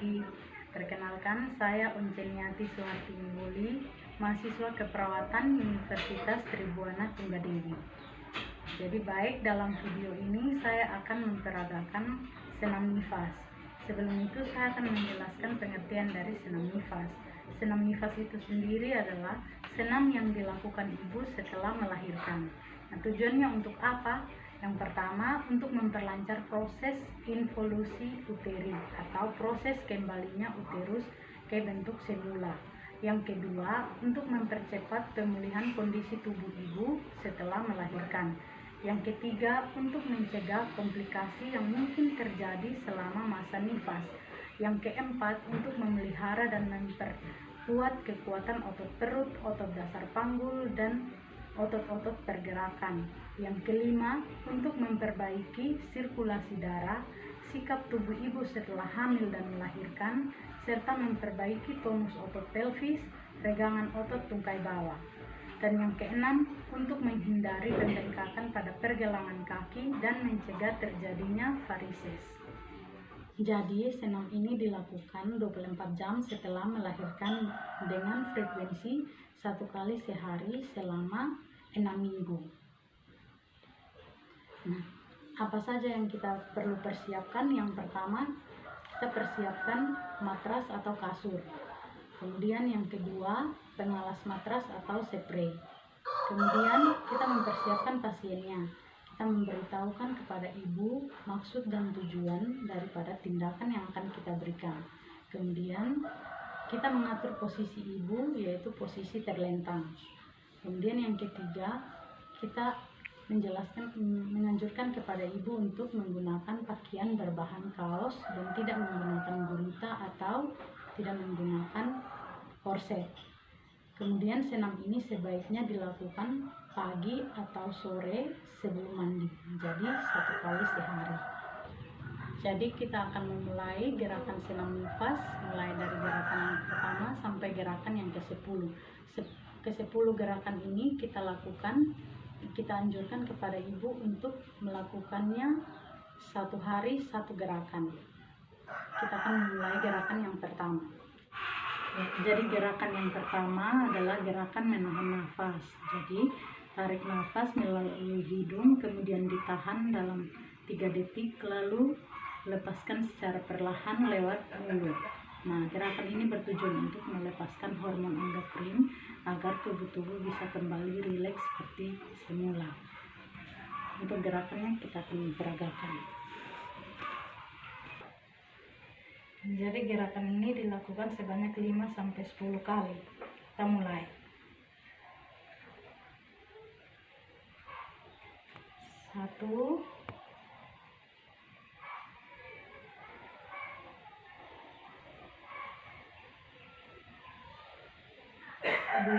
pagi. Perkenalkan, saya Onceniati Suharti Imboli, mahasiswa keperawatan Universitas Tribuana Tunggadewi. Jadi baik, dalam video ini saya akan memperagakan senam nifas. Sebelum itu saya akan menjelaskan pengertian dari senam nifas. Senam nifas itu sendiri adalah senam yang dilakukan ibu setelah melahirkan. Nah, tujuannya untuk apa? Yang pertama, untuk memperlancar proses involusi uterin atau proses kembalinya uterus ke bentuk semula. Yang kedua, untuk mempercepat pemulihan kondisi tubuh ibu setelah melahirkan. Yang ketiga, untuk mencegah komplikasi yang mungkin terjadi selama masa nifas. Yang keempat, untuk memelihara dan memperkuat kekuatan otot perut, otot dasar panggul, dan otot-otot pergerakan. Yang kelima, untuk memperbaiki sirkulasi darah, sikap tubuh ibu setelah hamil dan melahirkan, serta memperbaiki tonus otot pelvis, regangan otot tungkai bawah. Dan yang keenam, untuk menghindari pembengkakan pada pergelangan kaki dan mencegah terjadinya varises. Jadi, senam ini dilakukan 24 jam setelah melahirkan dengan frekuensi 1 kali sehari selama 6 minggu. Nah, apa saja yang kita perlu persiapkan? Yang pertama, kita persiapkan matras atau kasur. Kemudian yang kedua, pengalas matras atau spray. Kemudian kita mempersiapkan pasiennya. Kita memberitahukan kepada ibu maksud dan tujuan daripada tindakan yang akan kita berikan. Kemudian kita mengatur posisi ibu, yaitu posisi terlentang. Kemudian yang ketiga, kita menganjurkan kepada ibu untuk menggunakan pakaian berbahan kaos dan tidak menggunakan gurita atau tidak menggunakan korset. Kemudian senam ini sebaiknya dilakukan pagi atau sore sebelum mandi, jadi 1 kali sehari. Jadi kita akan memulai gerakan senam nifas mulai dari gerakan yang pertama sampai gerakan yang ke-10. Ke-10 gerakan ini kita anjurkan kepada ibu untuk melakukannya 1 hari 1 gerakan. Kita akan memulai gerakan yang pertama. Jadi gerakan yang pertama adalah gerakan menahan nafas. Jadi tarik nafas melalui hidung, kemudian ditahan dalam 3 detik, lalu lepaskan secara perlahan lewat mulut. Nah, gerakan ini bertujuan untuk melepaskan hormon endokrin agar tubuh bisa kembali rileks seperti semula. Untuk gerakannya kita akan peragakan. Jadi gerakan ini dilakukan sebanyak 5-10 kali. Kita mulai. 1, 2,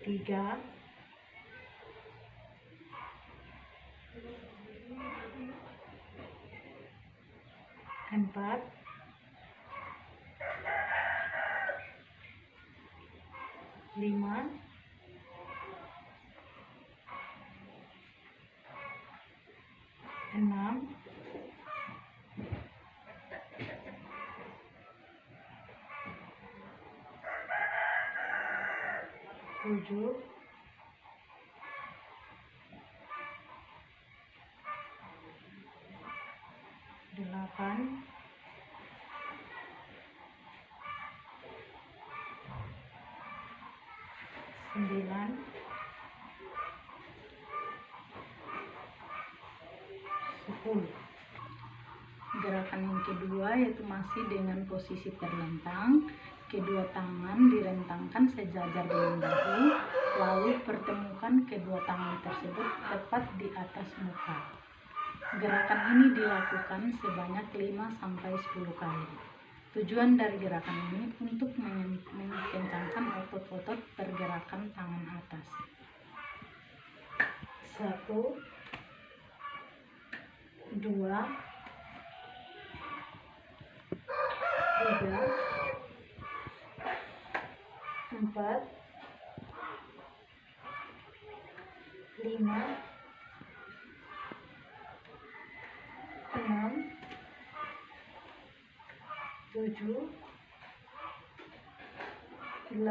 3, 4, 5, 6, 7, 8, 9, 10. Gerakan yang kedua yaitu masih dengan posisi terlentang. Kedua tangan direntangkan sejajar dengan bahu, lalu pertemukan kedua tangan tersebut tepat di atas muka. Gerakan ini dilakukan sebanyak 5-10 kali. Tujuan dari gerakan ini untuk mengencangkan otot-otot pergerakan tangan atas. 1, 2, 3, 4, 5, 7, 8, 9,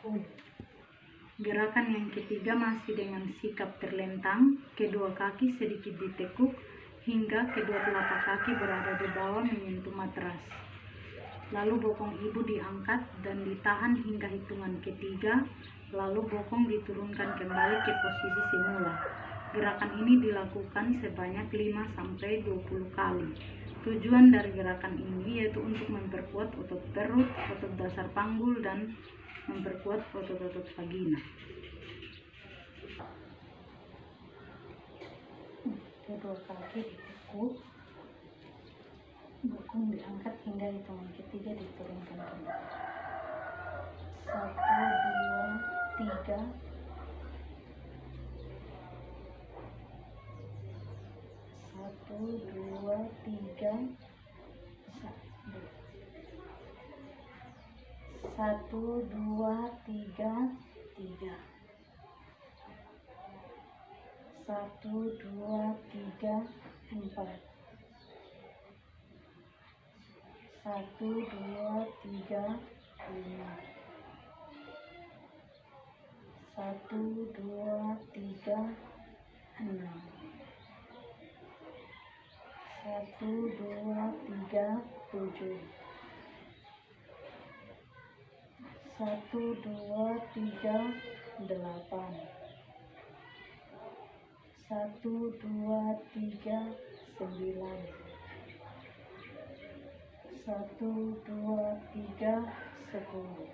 10. Gerakan yang ketiga masih dengan sikap terlentang, kedua kaki sedikit ditekuk hingga kedua telapak kaki berada di bawah menyentuh matras. Lalu bokong ibu diangkat dan ditahan hingga hitungan ketiga, lalu bokong diturunkan kembali ke posisi semula. Gerakan ini dilakukan sebanyak 5-20 kali. Tujuan dari gerakan ini yaitu untuk memperkuat otot perut, otot dasar panggul, dan memperkuat otot-otot vagina. Kedua kaki ditekuk, bokong diangkat hingga hitungan ketiga diturunkan kembali. 1, 2, 3. 1, 2, 3. 1, 2, 3, 3. 1, 2, 3, 4. 1, 2, 3, 5. 1, 2, 3, 6. 1, 2, 3, 7. 1, 2, 3, 8. 1, 2, 3, 9. 1, 2, 3, 10.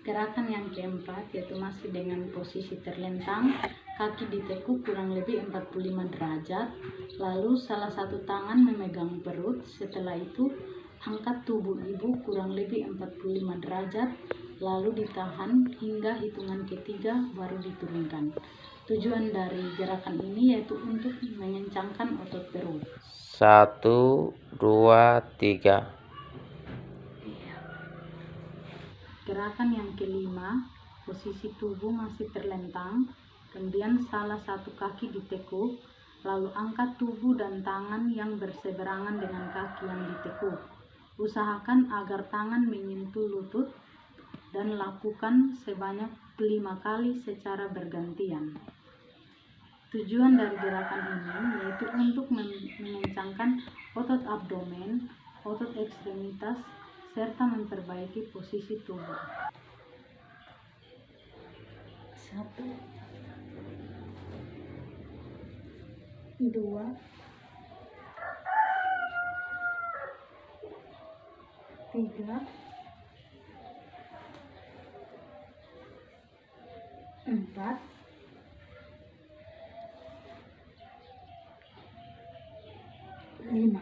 Gerakan yang keempat yaitu masih dengan posisi terlentang, kaki ditekuk kurang lebih 45 derajat, lalu salah satu tangan memegang perut. Setelah itu angkat tubuh ibu kurang lebih 45 derajat, lalu ditahan hingga hitungan ketiga baru diturunkan. Tujuan dari gerakan ini yaitu untuk mengencangkan otot perut. 1, 2, 3. Gerakan yang kelima, posisi tubuh masih terlentang, kemudian salah satu kaki ditekuk, lalu angkat tubuh dan tangan yang berseberangan dengan kaki yang ditekuk. Usahakan agar tangan menyentuh lutut dan lakukan sebanyak 5 kali secara bergantian. Tujuan dari gerakan ini yaitu untuk mengencangkan otot abdomen, otot ekstremitas, serta memperbaiki posisi tubuh. 1, 2, 3, 4, 5.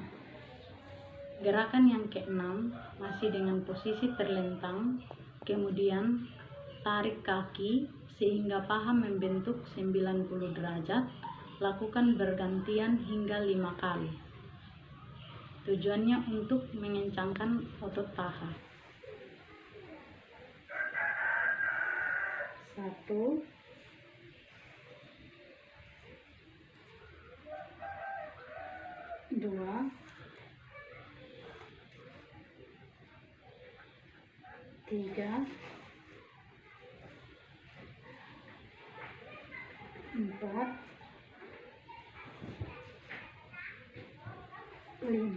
Gerakan yang keenam masih dengan posisi terlentang, kemudian tarik kaki sehingga paha membentuk 90 derajat, lakukan bergantian hingga 5 kali. Tujuannya untuk mengencangkan otot paha. 1, 2, 3, 4, 5.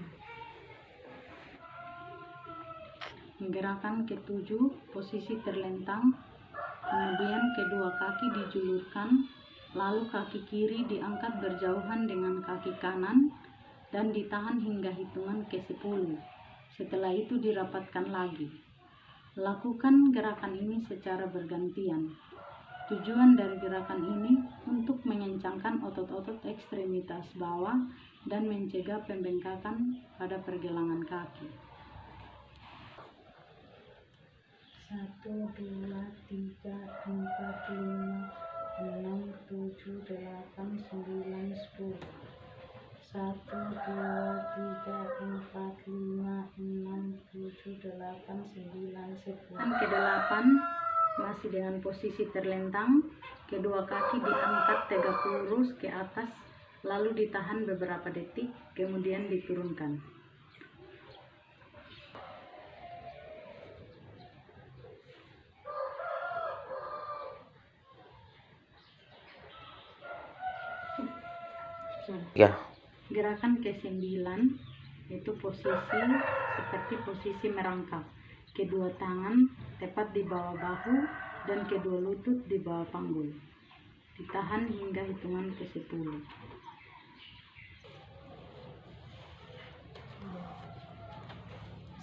Gerakan ketujuh, posisi terlentang, kemudian kedua kaki dijulurkan, lalu kaki kiri diangkat berjauhan dengan kaki kanan dan ditahan hingga hitungan ke-10. Setelah itu dirapatkan lagi. Lakukan gerakan ini secara bergantian. Tujuan dari gerakan ini untuk mengencangkan otot-otot ekstremitas bawah dan mencegah pembengkakan pada pergelangan kaki. 1, 2, 3, 4, 5, 6, 7, 8, 9, 10. 1, 2, 3, 4, 5, 6, 7, 8, 9, 10. Ke-8, Masih dengan posisi terlentang, kedua kaki diangkat tegak lurus ke atas, lalu ditahan beberapa detik, kemudian diturunkan. Ya. Gerakan ke-9 itu posisi seperti posisi merangkak. Kedua tangan tepat di bawah bahu dan kedua lutut di bawah panggul. Ditahan hingga hitungan ke-10.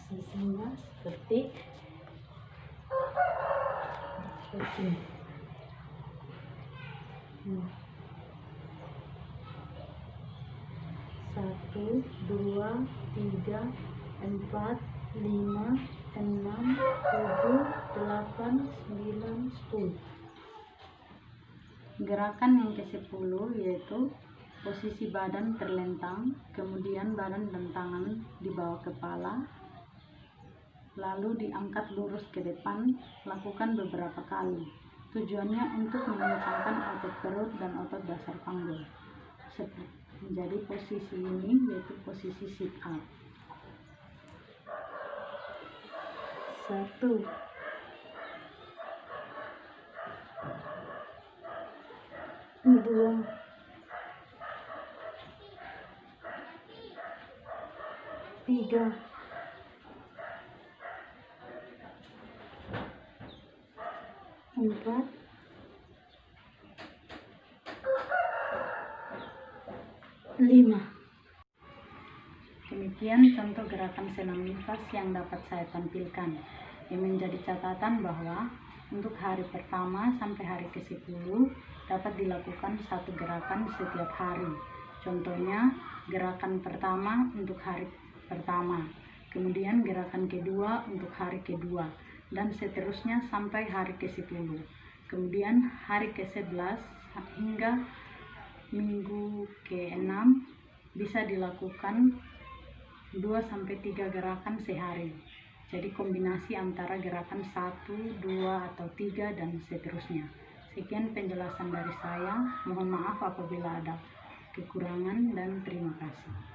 Posisinya seperti ini. 1, 2, 3, 4, 5, 6, 7, 8, 9, 10. Gerakan yang ke-10 yaitu posisi badan terlentang, kemudian badan dan tangan di bawah kepala, lalu diangkat lurus ke depan. Lakukan beberapa kali. Tujuannya untuk mengencangkan otot perut dan otot dasar panggul. Jadi posisi ini yaitu posisi sit up. 1, 2, 3, 4, 5. Demikian contoh gerakan senam nifas yang dapat saya tampilkan. Yang menjadi catatan bahwa untuk hari pertama sampai hari ke-10 dapat dilakukan satu gerakan setiap hari. Contohnya gerakan pertama untuk hari pertama, kemudian gerakan kedua untuk hari kedua, dan seterusnya sampai hari ke-10. Kemudian hari ke-11 hingga minggu ke-6 bisa dilakukan 2-3 gerakan sehari. Jadi kombinasi antara gerakan 1, 2, atau 3 dan seterusnya. Sekian penjelasan dari saya. Mohon maaf apabila ada kekurangan dan terima kasih.